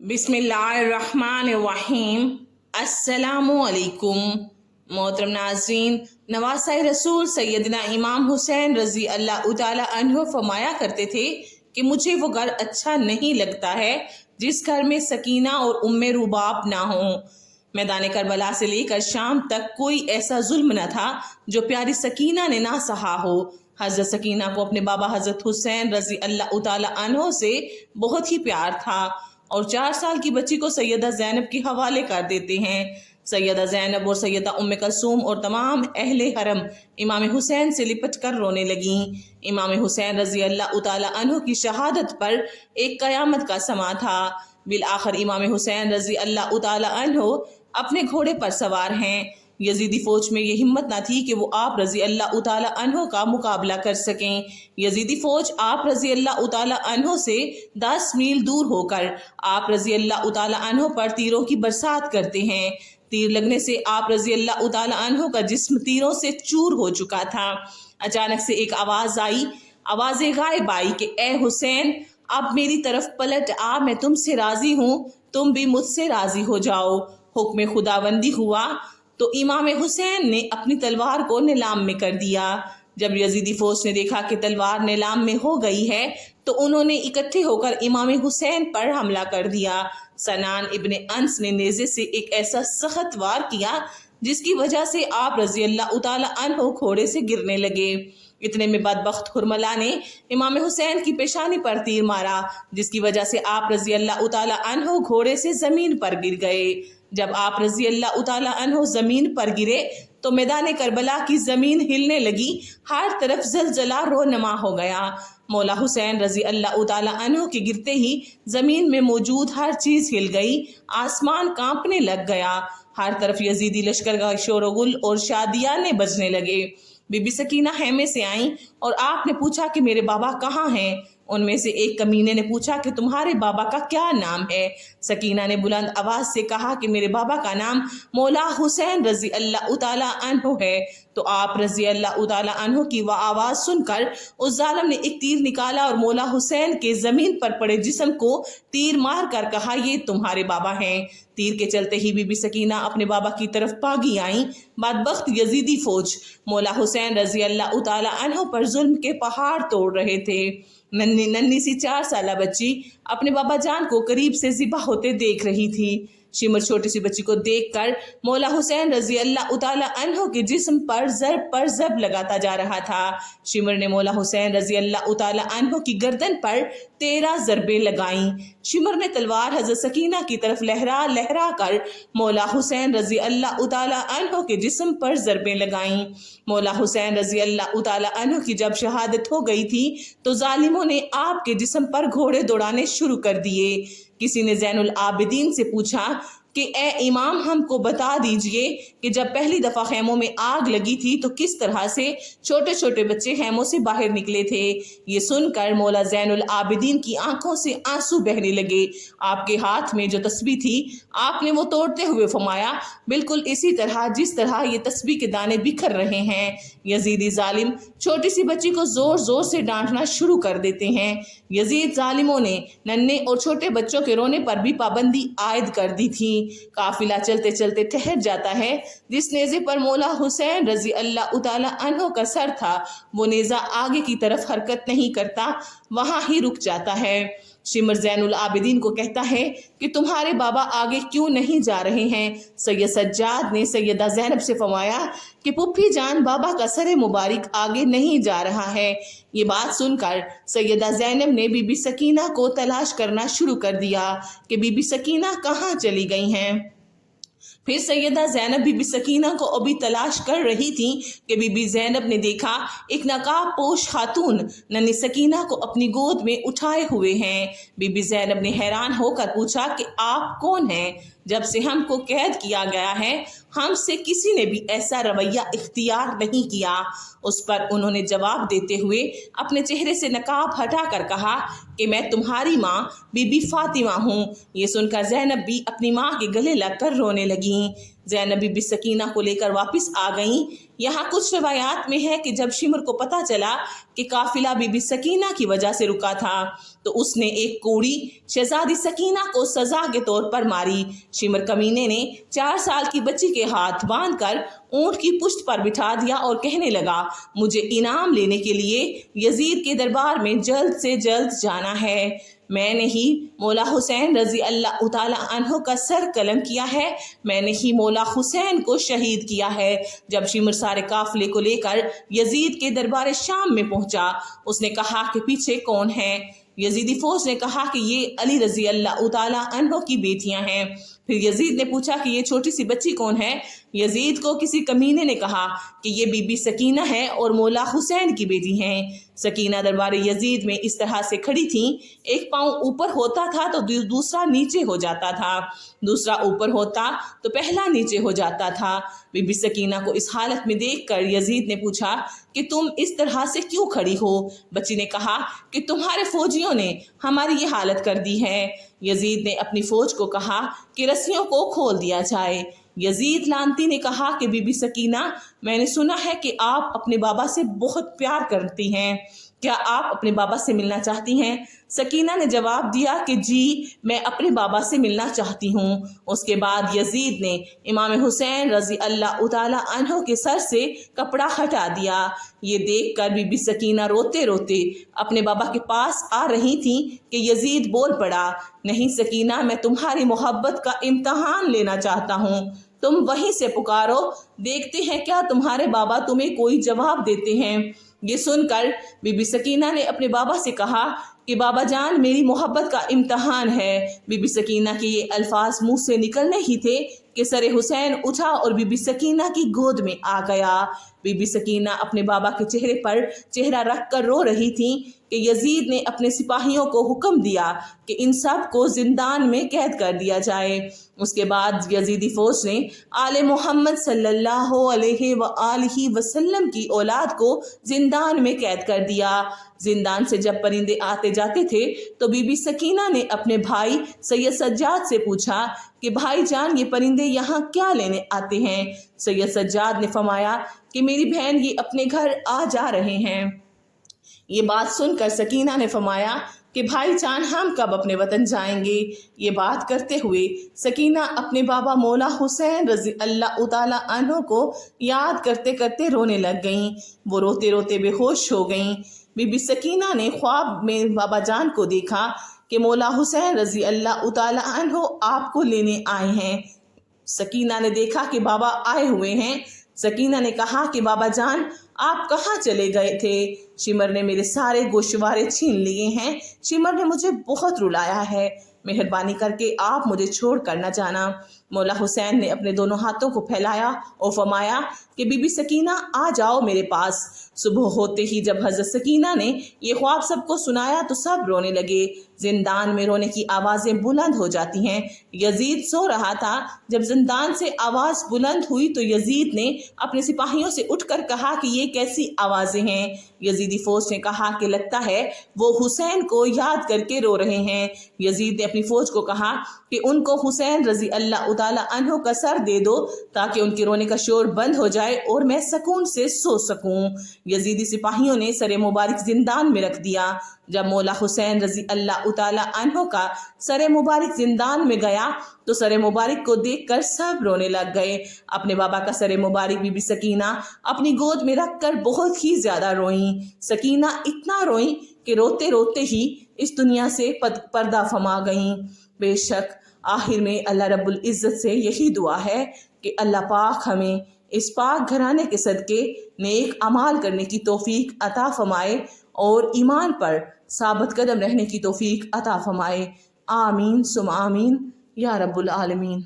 बिस्मिल्लाहिर्रहमानिर्रहीम। अस्सलामुअलैकुम। मोहतरम नाज़रीन, नवासा रसूल सैयदना इमाम हुसैन रज़ी अल्लाह ताला अन्हु फरमाया करते थे कि मुझे वो घर अच्छा नहीं लगता है जिस घर में सकीना और उम्मे रुबाब ना हो। मैदान करबला से लेकर शाम तक कोई ऐसा जुल्म न था जो प्यारी सकीना ने ना सहा हो। हज़रत सकीना को अपने बाबा हज़रत हुसैन रज़ी अल्लाह ताला अन्हु से बहुत ही प्यार था और 4 साल की बच्ची को सैयदा ज़ैनब के हवाले कर देते हैं। सैयदा ज़ैनब और सैयदा उम्मे कलसूम और तमाम अहले हरम इमाम हुसैन से लिपट कर रोने लगीं। इमाम हुसैन रज़ी अल्लाह ताला अन्हु की शहादत पर एक क़यामत का समा था। बिल आखिर इमाम हुसैन रज़ी अल्लाह ताला अन्हु अपने घोड़े पर सवार हैं। यजीदी फौज में ये हिम्मत ना थी कि वो आप रज़ी अल्लाह ताला अन्हु का मुकाबला कर सकें। यजीदी फौज आप रज़ी अल्लाह ताला अन्हु से 10 मील दूर होकर आप रज़ी अल्लाह ताला अन्हु पर तीरों की बरसात करते हैं। तीर लगने से आप रज़ी अल्लाह ताला अन्हु का जिस्म तीरों से चूर हो चुका था। अचानक से एक आवाज़ आई, आवाज़ गायब आई कि ए हुसैन, अब मेरी तरफ पलट आ, मैं तुमसे राज़ी हूँ, तुम भी मुझसे राज़ी हो जाओ। हुक्म खुदाबंदी हुआ तो इमाम हुसैन ने अपनी तलवार को नीलाम में कर दिया। जब यजीदी फौज ने देखा कि तलवार नीलाम में हो गई है तो उन्होंने इकट्ठे होकर इमाम हुसैन पर हमला कर दिया। सनान इब्ने अंस ने नेज़े से एक ऐसा सख्त वार किया जिसकी वजह से आप रज़ी अल्लाह ताला अन्हु घोड़े से गिरने लगे। इतने में बदबख्त हुरमला ने इमाम हुसैन की पेशानी पर तीर मारा जिसकी वजह से आप रज़ी अल्लाह ताला अन्हु घोड़े से ज़मीन पर गिर गए। जब आप रज़ी अल्लाह ताला अन्हु ज़मीन पर गिरे तो मैदान करबला की ज़मीन हिलने लगी, हर तरफ ज़लज़ला रोनमा हो गया। मौला हुसैन रज़ी अल्लाह ताला अन्हु के गिरते ही ज़मीन में मौजूद हर चीज़ हिल गई, आसमान कांपने लग गया, हर तरफ यजीदी लश्कर का शोरगुल और शादियाने बजने लगे। बीबी सकीना खेमे से आईं और आपने पूछा कि मेरे बाबा कहाँ हैं। उनमें से एक कमीने ने पूछा कि तुम्हारे बाबा का क्या नाम है। सकीना ने बुलंद आवाज़ से कहा कि मेरे बाबा का नाम मौला हुसैन रज़ी अल्लाह ताला अन्हु है। तो आप रज़ी अल्लाह ताला अन्हु की वह आवाज़ सुनकर उस जालिम ने एक तीर निकाला और मौला हुसैन के ज़मीन पर पड़े जिस्म को तीर मार कर कहा, ये तुम्हारे बाबा हैं। तीर के चलते ही बीबी सकीना अपने बाबा की तरफ भागी आईं। बदबख्त यजीदी फौज मौला हुसैन रज़ी अल्लाह ताला अन्हु पर जुल्म के पहाड़ तोड़ रहे थे। नन्ही नन्ही सी 4 साला बच्ची अपने बाबा जान को करीब से ज़िबा होते देख रही थी। शिमर छोटी सी बच्ची को देखकर मौला हुसैन रज़ी अल्लाह ताला अन्हु के जिस्म पर ज़रब लगाता जा रहा था। शिमर ने मौला हुसैन रज़ी अल्लाह ताला अन्हु की गर्दन पर 13 ज़रबें लगाईं। शिमर ने तलवार हज़रत सकीना की तरफ लहरा लहरा कर मौला हुसैन रज़ी अल्लाह ताला अन्हु के जिस्म पर ज़रबें लगाईं। मौला हुसैन रज़ी अल्लाह ताला अन्हु की जब शहादत हो गई थी तो जालिमों ने आपके जिस्म पर घोड़े दौड़ाने शुरू कर दिए। किसी ने ज़ैनुल आबिदीन से पूछा कि ए इमाम, हमको बता दीजिए कि जब पहली दफ़ा खैमों में आग लगी थी तो किस तरह से छोटे छोटे बच्चे खैमों से बाहर निकले थे। ये सुनकर मौला ज़ैनुल आबिदीन की आंखों से आंसू बहने लगे। आपके हाथ में जो तस्बीह थी आपने वो तोड़ते हुए फरमाया, बिल्कुल इसी तरह जिस तरह ये तस्बीह के दाने बिखर रहे हैं। यजीदी जालिम छोटी सी बच्ची को ज़ोर ज़ोर से डांटना शुरू कर देते हैं। यजीद जालिमों ने नन्हे और छोटे बच्चों के रोने पर भी पाबंदी आयद कर दी थी। काफिला चलते चलते ठहर जाता है। जिस नेज़े पर मौला हुसैन रज़ी अल्लाह ताला अन्हु का सर था वो नेज़ा आगे की तरफ हरकत नहीं करता, वहाँ ही रुक जाता है। शिमर ज़ैनुल आबिदीन को कहता है कि तुम्हारे बाबा आगे क्यों नहीं जा रहे हैं। सैयद सज्जाद ने सैयदा ज़ैनब से फरमाया कि पुप्पी जान, बाबा का सर मुबारक आगे नहीं जा रहा है। ये बात सुनकर सैयदा ज़ैनब ने बीबी सकीना को तलाश करना शुरू कर दिया कि बीबी सकीना कहाँ चली गई हैं। फिर सैयदा ज़ैनब बीबी सकीना को अभी तलाश कर रही थी कि बीबी ज़ैनब ने देखा एक नकाब पोश खातून नन्ही सकीना को अपनी गोद में उठाए हुए हैं। बीबी ज़ैनब ने हैरान होकर पूछा कि आप कौन हैं? जब से हमको कैद किया गया है हमसे किसी ने भी ऐसा रवैया इख्तियार नहीं किया। उस पर उन्होंने जवाब देते हुए अपने चेहरे से नकाब हटाकर कहा कि मैं तुम्हारी माँ बीबी फातिमा हूँ। ये सुनकर ज़ैनब भी अपनी माँ के गले लगकर रोने लगीं। ज़ैनब बीबी सकीना को लेकर वापस आ गईं। यहाँ कुछ रवायात में है कि जब शिमर को पता चला कि काफिला बीबी सकीना की वजह से रुका था तो उसने एक कोड़ी शहजादी सकीना को सजा के तौर पर मारी। शिमर कमीने ने 4 साल की बच्ची के हाथ बांधकर ऊंट की पुश्त पर बिठा दिया और कहने लगा, मुझे इनाम लेने के लिए यजीद के दरबार में जल्द से जल्द जाना है। मैंने ही मौला हुसैन रजी अल्लाह ताला अन्हो का सर कलम किया है, मैंने ही मौला हुसैन को शहीद किया है। जब शिमर सारे काफिले को लेकर यजीद के दरबार शाम में पहुंचा, उसने कहा कि पीछे कौन है? यजीदी फौज ने कहा कि ये अली रजी अल्लाह ताला अन्हो की बेटियां हैं। फिर यजीद ने पूछा कि ये छोटी सी बच्ची कौन है? यजीद को किसी कमीने ने कहा कि ये बीबी सकीना है और मौला हुसैन की बेटी हैं। सकीना दरबार यजीद में इस तरह से खड़ी थी, एक पाँव ऊपर होता था तो दूसरा नीचे हो जाता था, दूसरा ऊपर होता तो पहला नीचे हो जाता था। बीबी सकीना को इस हालत में देखकर यजीद ने पूछा कि तुम इस तरह से क्यों खड़ी हो? बच्ची ने कहा कि तुम्हारे फौजियों ने हमारी ये हालत कर दी है। यजीद ने अपनी फौज को कहा कि रस्सियों को खोल दिया जाए। यजीद लानती ने कहा कि बीबी सकीना, मैंने सुना है कि आप अपने बाबा से बहुत प्यार करती हैं, क्या आप अपने बाबा से मिलना चाहती हैं? सकीना ने जवाब दिया कि जी, मैं अपने बाबा से मिलना चाहती हूँ। उसके बाद यजीद ने इमाम हुसैन रजी अल्लाह ताला अन्हो के सर से कपड़ा हटा दिया। ये देखकर बीबी सकीना रोते रोते अपने बाबा के पास आ रही थी कि यजीद बोल पड़ा, नहीं सकीना, मैं तुम्हारी मोहब्बत का इम्तहान लेना चाहता हूँ, तुम वहीं से पुकारो, देखते हैं क्या तुम्हारे बाबा तुम्हें कोई जवाब देते हैं। ये सुनकर बीबी सकीना ने अपने बाबा से कहा कि बाबा जान, मेरी मोहब्बत का इम्तहान है। बीबी सकीना के ये अल्फाज मुंह से निकलने ही थे कि सर हुसैन उठा और बीबी सकीना की गोद में आ गया। बीबी सकीना अपने बाबा के चेहरे पर चेहरा रख कर रो रही थी कि यजीद ने अपने सिपाहियों को हुक्म दिया कि इन सब को जिंदान में कैद कर दिया जाए। उसके बाद यजीदी फौज ने आले मोहम्मद सल्लल्लाहु अलैहि वसल्लम की औलाद को जिंदान में कैद कर दिया। जिंदान से जब परिंदे आते जाते थे तो बीबी सकीना ने अपने भाई सैयद सज्जाद से पूछा कि भाई जान, ये परिंदे यहाँ क्या लेने आते हैं? सैयद सज्जाद ने फरमाया कि मेरी बहन ये अपने घर आ जा रहे हैं। ये बात सुनकर सकीना ने फरमाया कि भाई जान, हम कब अपने वतन जाएंगे? ये बात करते हुए सकीना अपने बाबा मौला हुसैन रजी अल्लाह ताला अन्हो को याद करते करते रोने लग गईं। वो रोते रोते बेहोश हो गईं। बीबी सकीना ने ख्वाब में बाबा जान को देखा कि मौला हुसैन रजी अल्लाह ताला अन्हो आपको लेने आए हैं। सकीना ने देखा कि बाबा आए हुए हैं। सकीना ने कहा कि बाबा जान, आप कहाँ चले गए थे? शिमर ने मेरे सारे गोशवारे छीन लिए हैं। शिमर ने मुझे बहुत रुलाया है, मेहरबानी करके आप मुझे छोड़ कर न जाना। मौला हुसैन ने अपने दोनों हाथों को फैलाया और फरमाया कि बीबी सकीना, आ जाओ मेरे पास। सुबह होते ही जब हज़रत सकीना ने ये ख्वाब सबको सुनाया तो सब रोने लगे। जिंदान में रोने की आवाज़ें बुलंद हो जाती हैं। यजीद सो रहा था। जब जिंदान से आवाज़ बुलंद हुई तो यजीद ने अपने सिपाहियों से उठकर कहा कि ये कैसी आवाज़ें हैं? यजीदी फौज ने कहा कि लगता है वो हुसैन को याद करके रो रहे हैं। यजीद ने अपनी फौज को कहा कि उनको हुसैन रजी अल्लाह ताला अन्हो का सर दे दो ताकि उनके रोने का शोर बंद हो जाए और मैं सुकून से सो सकूं। यजीदी सिपाहियों ने सर मुबारक जिंदान में रख दिया। जब मौला हुसैन रजी अल्लाह ताला अन्हो का सर मुबारक जिंदान में गया तो सर मुबारक को देखकर सब रोने लग गए। अपने बाबा का सर मुबारक बीबी सकीना अपनी गोद में रखकर बहुत ही ज्यादा रोईं। सकीना इतना रोईं कि रोते रोते ही इस दुनिया से पर्दा फमा गईं। बेशक आखिर में अल्लाह रब्बुल इज़्ज़त से यही दुआ है कि अल्लाह पाक हमें इस पाक घराने के सदके नेक अमाल करने की तौफीक अता फरमाए और ईमान पर साबित कदम रहने की तौफीक अता फरमाए। आमीन सुम आमीन या रब्बुल आलमीन।